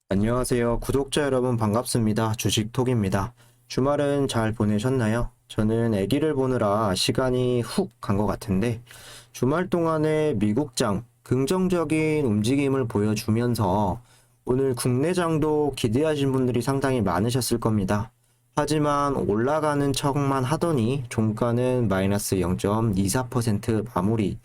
안녕하세요. 구독자 여러분 반갑습니다. 주식톡입니다. 주말은 잘 보내셨나요? 저는 아기를 보느라 시간이 훅 간 것 같은데 주말 동안에 미국장 긍정적인 움직임을 보여주면서 오늘 국내장도 기대하신 분들이 상당히 많으셨을 겁니다. 하지만 올라가는 척만 하더니 종가는 마이너스 0.24% 마무리.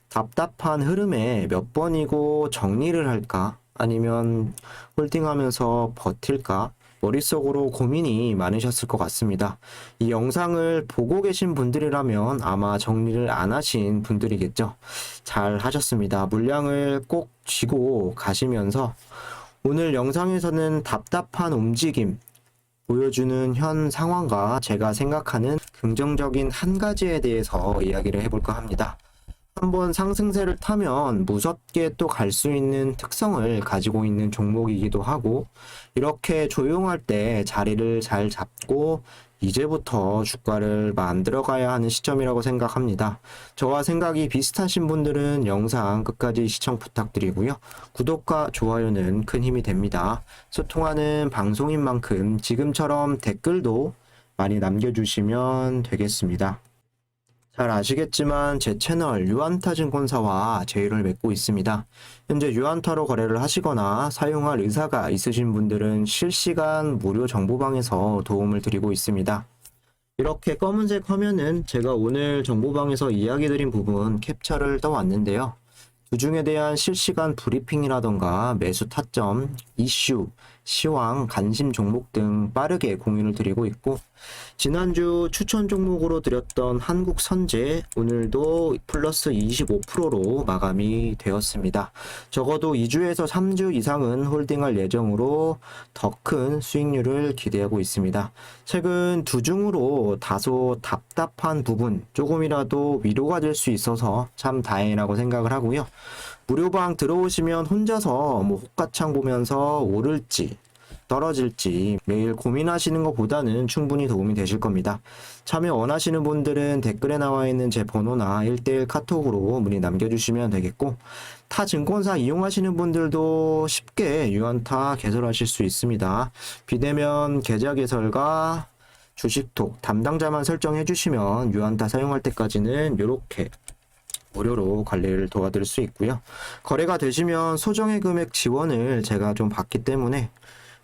답답한 흐름에 몇 번이고 정리를 할까? 아니면 홀딩하면서 버틸까? 머릿속으로 고민이 많으셨을 것 같습니다. 이 영상을 보고 계신 분들이라면 아마 정리를 안 하신 분들이겠죠. 잘 하셨습니다. 물량을 꼭 쥐고 가시면서 오늘 영상에서는 답답한 움직임 보여주는 현 상황과 제가 생각하는 긍정적인 한 가지에 대해서 이야기를 해볼까 합니다. 한번 상승세를 타면 무섭게 또 갈 수 있는 특성을 가지고 있는 종목이기도 하고, 이렇게 조용할 때 자리를 잘 잡고 이제부터 주가를 만들어 가야 하는 시점이라고 생각합니다. 저와 생각이 비슷하신 분들은 영상 끝까지 시청 부탁드리고요. 구독과 좋아요는 큰 힘이 됩니다. 소통하는 방송인 만큼 지금처럼 댓글도 많이 남겨주시면 되겠습니다. 잘 아시겠지만 제 채널 유안타증권사와 제휴를 맺고 있습니다. 현재 유안타로 거래를 하시거나 사용할 의사가 있으신 분들은 실시간 무료 정보방에서 도움을 드리고 있습니다. 이렇게 검은색 화면은 제가 오늘 정보방에서 이야기 드린 부분 캡처를 떠왔는데요. 주중에 대한 실시간 브리핑이라던가 매수 타점, 이슈, 시황, 관심 종목 등 빠르게 공유를 드리고 있고, 지난주 추천 종목으로 드렸던 한국선제 오늘도 플러스 25%로 마감이 되었습니다. 적어도 2주에서 3주 이상은 홀딩할 예정으로 더 큰 수익률을 기대하고 있습니다. 최근 두중으로 다소 답답한 부분 조금이라도 위로가 될 수 있어서 참 다행이라고 생각을 하고요. 무료방 들어오시면 혼자서 호가창 보면서 오를지 떨어질지 매일 고민하시는 것보다는 충분히 도움이 되실 겁니다. 참여 원하시는 분들은 댓글에 나와 있는 제 번호나 1대1 카톡으로 문의 남겨주시면 되겠고, 타 증권사 이용하시는 분들도 쉽게 유한타 개설하실 수 있습니다. 비대면 계좌 개설과 주식톡 담당자만 설정해 주시면 유한타 사용할 때까지는 이렇게 무료로 관리를 도와드릴 수 있고요. 거래가 되시면 소정의 금액 지원을 제가 좀 받기 때문에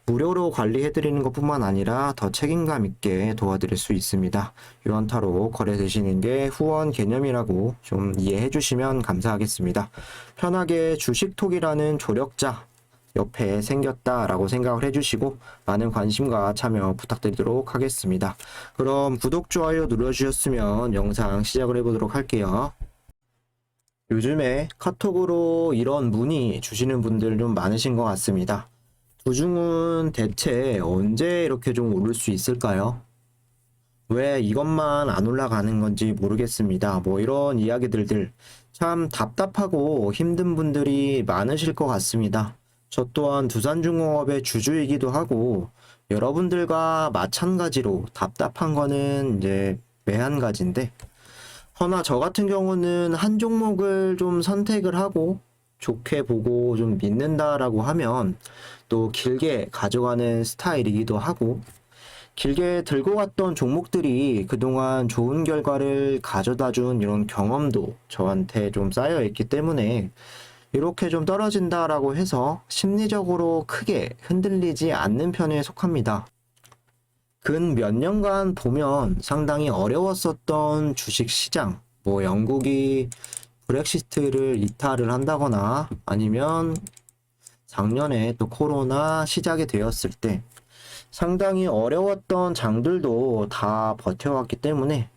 무료로 관리해드리는 것뿐만 아니라 더 책임감 있게 도와드릴 수 있습니다. 유한타로 거래되시는 게 후원 개념이라고 좀 이해해 주시면 감사하겠습니다. 편하게 주식톡이라는 조력자 옆에 생겼다라고 생각을 해주시고 많은 관심과 참여 부탁드리도록 하겠습니다. 그럼 구독, 좋아요 눌러주셨으면 영상 시작을 해보도록 할게요. 요즘에 카톡으로 이런 문의 주시는 분들 좀 많으신 것 같습니다. 주중은 대체 언제 이렇게 좀 오를 수 있을까요? 왜 이것만 안 올라가는 건지 모르겠습니다. 이런 이야기들들 참 답답하고 힘든 분들이 많으실 것 같습니다. 저 또한 두산중공업의 주주이기도 하고 여러분들과 마찬가지로 답답한 거는 이제 매한가지인데, 허나 저 같은 경우는 한 종목을 좀 선택을 하고 좋게 보고 좀 믿는다라고 하면 또 길게 가져가는 스타일이기도 하고, 길게 들고 갔던 종목들이 그동안 좋은 결과를 가져다 준 이런 경험도 저한테 좀 쌓여 있기 때문에 이렇게 좀 떨어진다라고 해서 심리적으로 크게 흔들리지 않는 편에 속합니다. 근 몇 년간 보면 상당히 어려웠었던 주식 시장, 영국이 브렉시트를 이탈을 한다거나 아니면 작년에 또 코로나 시작이 되었을 때 상당히 어려웠던 장들도 다 버텨왔기 때문에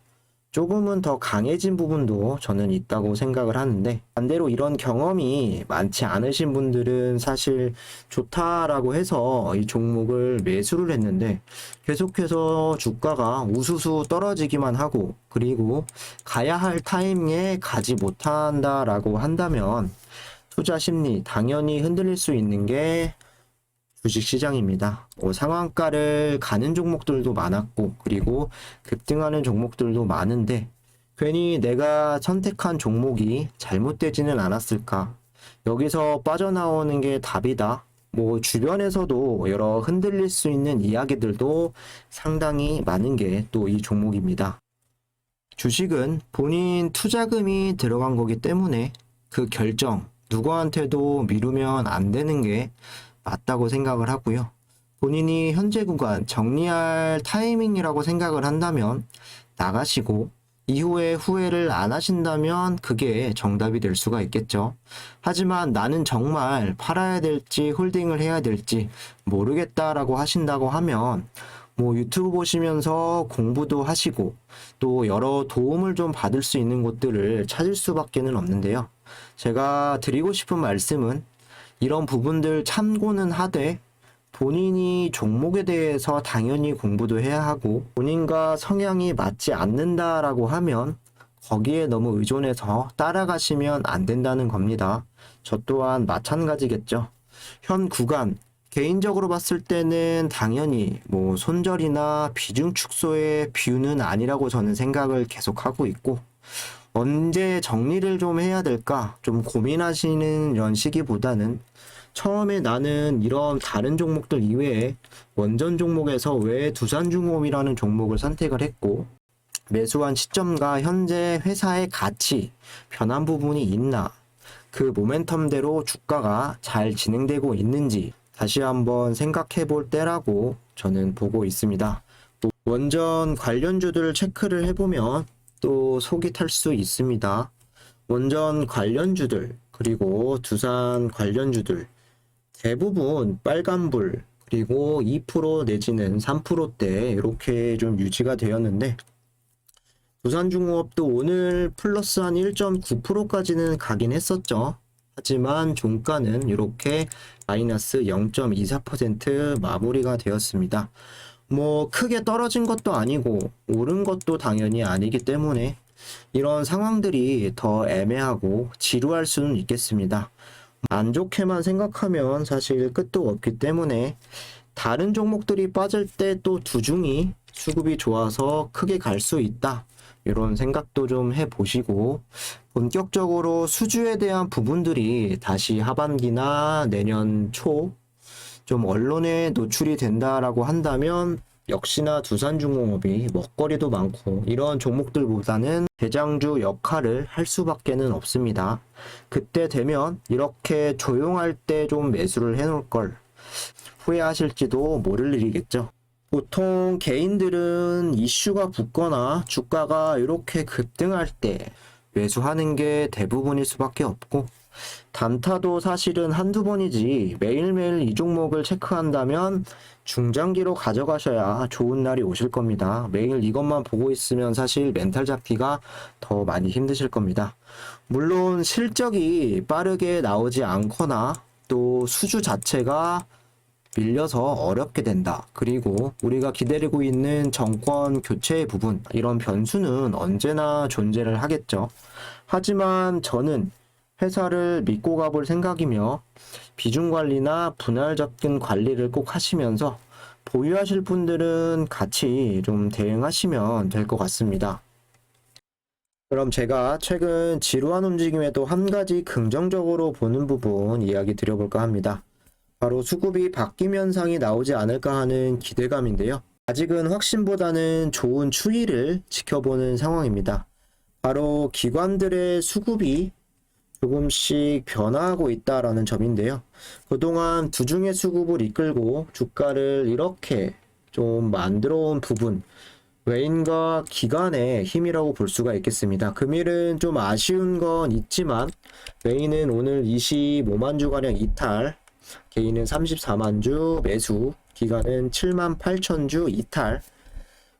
조금은 더 강해진 부분도 저는 있다고 생각을 하는데, 반대로 이런 경험이 많지 않으신 분들은 사실 좋다라고 해서 이 종목을 매수를 했는데 계속해서 주가가 우수수 떨어지기만 하고, 그리고 가야 할 타이밍에 가지 못한다라고 한다면 투자 심리 당연히 흔들릴 수 있는 게 주식시장입니다. 상한가를 가는 종목들도 많았고, 그리고 급등하는 종목들도 많은데 괜히 내가 선택한 종목이 잘못되지는 않았을까? 여기서 빠져나오는 게 답이다. 뭐 주변에서도 여러 흔들릴 수 있는 이야기들도 상당히 많은 게 또 이 종목입니다. 주식은 본인 투자금이 들어간 거기 때문에 그 결정 누구한테도 미루면 안 되는 게 맞다고 생각을 하고요. 본인이 현재 구간 정리할 타이밍이라고 생각을 한다면 나가시고, 이후에 후회를 안 하신다면 그게 정답이 될 수가 있겠죠. 하지만 나는 정말 팔아야 될지 홀딩을 해야 될지 모르겠다라고 하신다고 하면 뭐 유튜브 보시면서 공부도 하시고 또 여러 도움을 좀 받을 수 있는 곳들을 찾을 수밖에는 없는데요. 제가 드리고 싶은 말씀은 이런 부분들 참고는 하되 본인이 종목에 대해서 당연히 공부도 해야 하고, 본인과 성향이 맞지 않는다라고 하면 거기에 너무 의존해서 따라가시면 안 된다는 겁니다. 저 또한 마찬가지겠죠. 현 구간 개인적으로 봤을 때는 당연히 뭐 손절이나 비중 축소의 뷰는 아니라고 저는 생각을 계속하고 있고, 언제 정리를 좀 해야 될까 좀 고민하시는 이런 시기보다는 처음에 나는 이런 다른 종목들 이외에 원전 종목에서 왜 두산중공업이라는 종목을 선택을 했고, 매수한 시점과 현재 회사의 가치, 변한 부분이 있나, 그 모멘텀대로 주가가 잘 진행되고 있는지 다시 한번 생각해 볼 때라고 저는 보고 있습니다. 원전 관련주들을 체크를 해보면 또 속이 탈 수 있습니다. 원전 관련주들 그리고 두산 관련주들 대부분 빨간불 그리고 2% 내지는 3%대 이렇게 좀 유지가 되었는데, 두산중공업도 오늘 플러스 한 1.9%까지는 가긴 했었죠. 하지만 종가는 이렇게 마이너스 0.24% 마무리가 되었습니다. 뭐 크게 떨어진 것도 아니고 오른 것도 당연히 아니기 때문에 이런 상황들이 더 애매하고 지루할 수는 있겠습니다. 안 좋게만 생각하면 사실 끝도 없기 때문에 다른 종목들이 빠질 때 또 두중이 수급이 좋아서 크게 갈 수 있다, 이런 생각도 좀 해보시고, 본격적으로 수주에 대한 부분들이 다시 하반기나 내년 초 좀 언론에 노출이 된다라고 한다면 역시나 두산중공업이 먹거리도 많고 이런 종목들보다는 대장주 역할을 할 수밖에는 없습니다. 그때 되면 이렇게 조용할 때 좀 매수를 해놓을 걸 후회하실지도 모를 일이겠죠. 보통 개인들은 이슈가 붙거나 주가가 이렇게 급등할 때 매수하는 게 대부분일 수밖에 없고, 단타도 사실은 한두 번이지 매일매일 이 종목을 체크한다면 중장기로 가져가셔야 좋은 날이 오실 겁니다. 매일 이것만 보고 있으면 사실 멘탈 잡기가 더 많이 힘드실 겁니다. 물론 실적이 빠르게 나오지 않거나 또 수주 자체가 밀려서 어렵게 된다, 그리고 우리가 기다리고 있는 정권 교체의 부분, 이런 변수는 언제나 존재를 하겠죠. 하지만 저는 회사를 믿고 가볼 생각이며 비중 관리나 분할 접근 관리를 꼭 하시면서 보유하실 분들은 같이 좀 대응하시면 될 것 같습니다. 그럼 제가 최근 지루한 움직임에도 한 가지 긍정적으로 보는 부분 이야기 드려볼까 합니다. 바로 수급이 바뀜 현상이 나오지 않을까 하는 기대감인데요. 아직은 확신보다는 좋은 추이를 지켜보는 상황입니다. 바로 기관들의 수급이 조금씩 변화하고 있다라는 점인데요. 그동안 두중의 수급을 이끌고 주가를 이렇게 좀 만들어 온 부분, 외인과 기관의 힘이라고 볼 수가 있겠습니다. 금일은 좀 아쉬운 건 있지만 외인은 오늘 25만 주가량 이탈, 개인은 34만 주 매수, 기관은 7만 8천 주 이탈,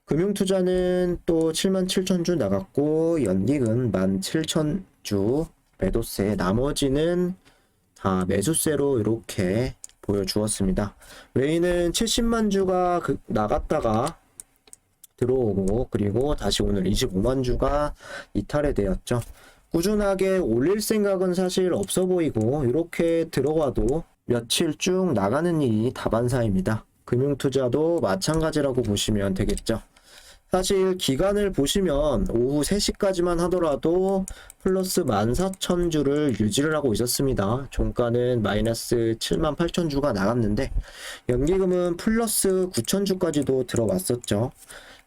금융투자는 또 7만 7천 주 나갔고 연기금 1만 7천 주 매도세, 나머지는 다 매수세로 이렇게 보여주었습니다. 외인은 70만 주가 나갔다가 들어오고, 그리고 다시 오늘 25만 주가 이탈이 되었죠. 꾸준하게 올릴 생각은 사실 없어 보이고 이렇게 들어와도 며칠 쭉 나가는 일이 다반사입니다. 금융투자도 마찬가지라고 보시면 되겠죠. 사실 기간을 보시면 오후 3시까지만 하더라도 플러스 14,000주를 유지를 하고 있었습니다. 종가는 마이너스 78,000주가 나갔는데 연기금은 플러스 9,000주까지도 들어왔었죠.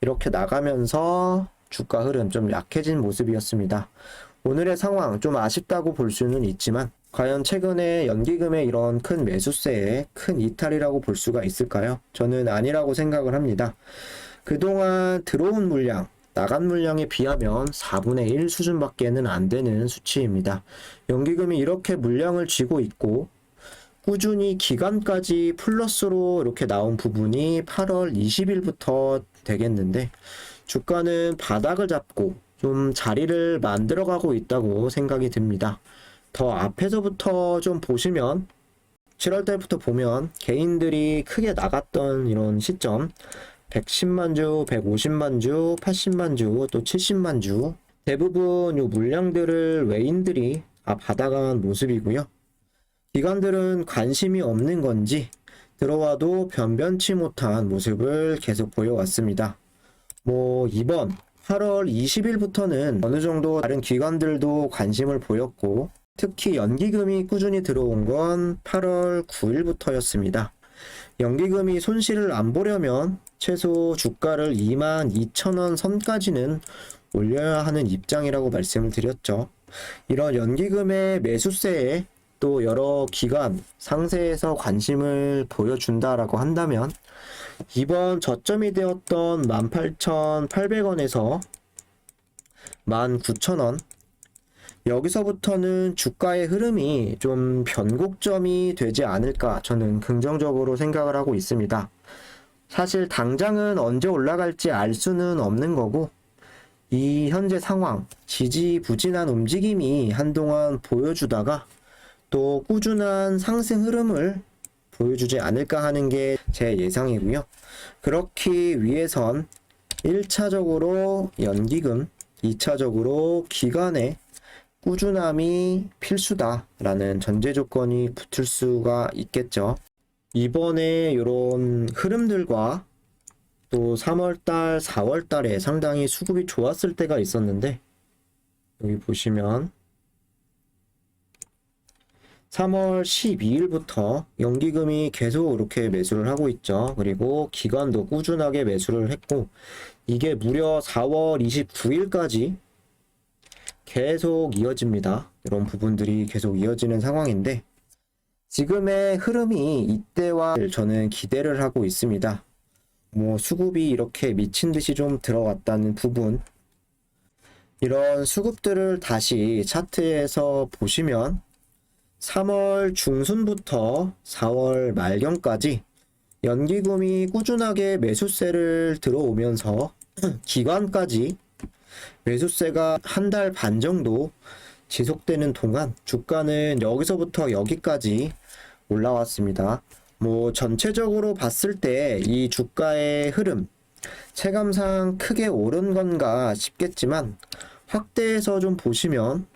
이렇게 나가면서 주가 흐름 좀 약해진 모습이었습니다. 오늘의 상황 좀 아쉽다고 볼 수는 있지만 과연 최근에 연기금의 이런 큰 매수세에 큰 이탈이라고 볼 수가 있을까요? 저는 아니라고 생각을 합니다. 그동안 들어온 물량, 나간 물량에 비하면 4분의 1 수준밖에는 안 되는 수치입니다. 연기금이 이렇게 물량을 쥐고 있고 꾸준히 기간까지 플러스로 이렇게 나온 부분이 8월 20일부터 되겠는데 주가는 바닥을 잡고 좀 자리를 만들어가고 있다고 생각이 듭니다. 더 앞에서부터 좀 보시면 7월 달부터 보면 개인들이 크게 나갔던 이런 시점 110만 주, 150만 주, 80만 주, 또 70만 주 대부분 이 물량들을 외인들이 받아간 모습이고요. 기관들은 관심이 없는 건지 들어와도 변변치 못한 모습을 계속 보여왔습니다. 이번 8월 20일부터는 어느 정도 다른 기관들도 관심을 보였고 특히 연기금이 꾸준히 들어온 건 8월 9일부터였습니다. 연기금이 손실을 안 보려면 최소 주가를 22,000원 선까지는 올려야 하는 입장이라고 말씀을 드렸죠. 이런 연기금의 매수세에 또 여러 기관 상세에서 관심을 보여준다라고 한다면 이번 저점이 되었던 18,800원에서 19,000원 여기서부터는 주가의 흐름이 좀 변곡점이 되지 않을까 저는 긍정적으로 생각을 하고 있습니다. 사실 당장은 언제 올라갈지 알 수는 없는 거고 이 현재 상황 지지부진한 움직임이 한동안 보여주다가 또 꾸준한 상승 흐름을 보여주지 않을까 하는 게 제 예상이고요. 그렇기 위해선 1차적으로 연기금, 2차적으로 기관의 꾸준함이 필수다라는 전제 조건이 붙을 수가 있겠죠. 이번에 이런 흐름들과 또 3월달, 4월달에 상당히 수급이 좋았을 때가 있었는데 여기 보시면 3월 12일부터 연기금이 계속 이렇게 매수를 하고 있죠. 그리고 기관도 꾸준하게 매수를 했고 이게 무려 4월 29일까지 계속 이어집니다. 이런 부분들이 계속 이어지는 상황인데 지금의 흐름이 이때와 저는 기대를 하고 있습니다. 수급이 이렇게 미친 듯이 좀 들어갔다는 부분 이런 수급들을 다시 차트에서 보시면 3월 중순부터 4월 말경까지 연기금이 꾸준하게 매수세를 들어오면서 기관까지 매수세가 한 달 반 정도 지속되는 동안 주가는 여기서부터 여기까지 올라왔습니다. 전체적으로 봤을 때 이 주가의 흐름 체감상 크게 오른 건가 싶겠지만 확대해서 좀 보시면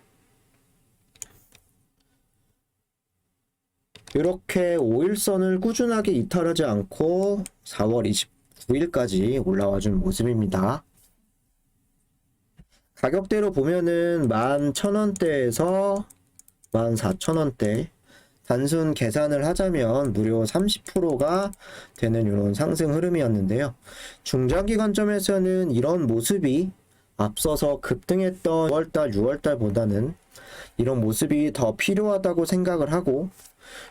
이렇게 5일선을 꾸준하게 이탈하지 않고 4월 29일까지 올라와 준 모습입니다. 가격대로 보면은 11,000원대에서 14,000원대 단순 계산을 하자면 무려 30%가 되는 이런 상승 흐름이었는데요. 중장기 관점에서는 이런 모습이 앞서서 급등했던 5월달, 6월달보다는 이런 모습이 더 필요하다고 생각을 하고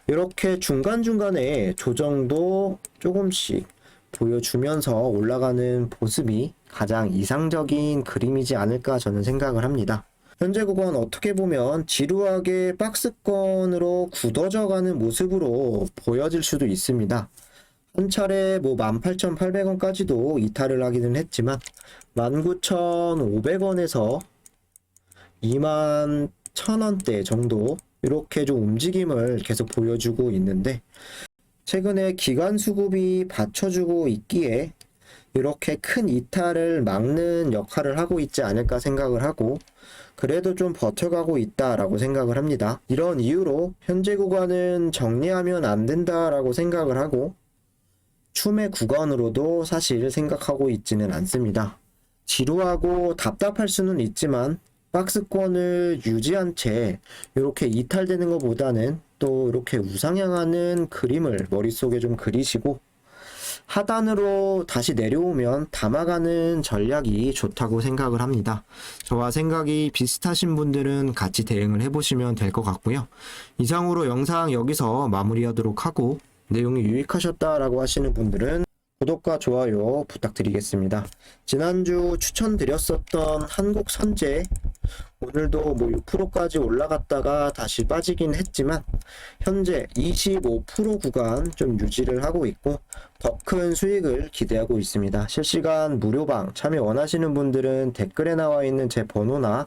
이렇게 중간중간에 조정도 조금씩 보여주면서 올라가는 모습이 가장 이상적인 그림이지 않을까 저는 생각을 합니다. 현재 구간 어떻게 보면 지루하게 박스권으로 굳어져가는 모습으로 보여질 수도 있습니다. 한 차례 18,800원까지도 이탈을 하기는 했지만 19,500원에서 21,000원대 정도 이렇게 좀 움직임을 계속 보여주고 있는데 최근에 기관 수급이 받쳐주고 있기에 이렇게 큰 이탈을 막는 역할을 하고 있지 않을까 생각을 하고 그래도 좀 버텨가고 있다라고 생각을 합니다. 이런 이유로 현재 구간은 정리하면 안 된다라고 생각을 하고 추매 구간으로도 사실 생각하고 있지는 않습니다. 지루하고 답답할 수는 있지만 박스권을 유지한 채 이렇게 이탈되는 것보다는 또 이렇게 우상향하는 그림을 머릿속에 좀 그리시고 하단으로 다시 내려오면 담아가는 전략이 좋다고 생각을 합니다. 저와 생각이 비슷하신 분들은 같이 대응을 해보시면 될 것 같고요. 이상으로 영상 여기서 마무리하도록 하고 내용이 유익하셨다라고 하시는 분들은 구독과 좋아요 부탁드리겠습니다. 지난주 추천드렸었던 한국선제 오늘도 뭐 6%까지 올라갔다가 다시 빠지긴 했지만 현재 25% 구간 좀 유지를 하고 있고 더 큰 수익을 기대하고 있습니다. 실시간 무료방 참여 원하시는 분들은 댓글에 나와 있는 제 번호나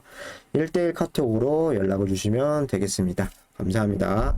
1대1 카톡으로 연락을 주시면 되겠습니다. 감사합니다.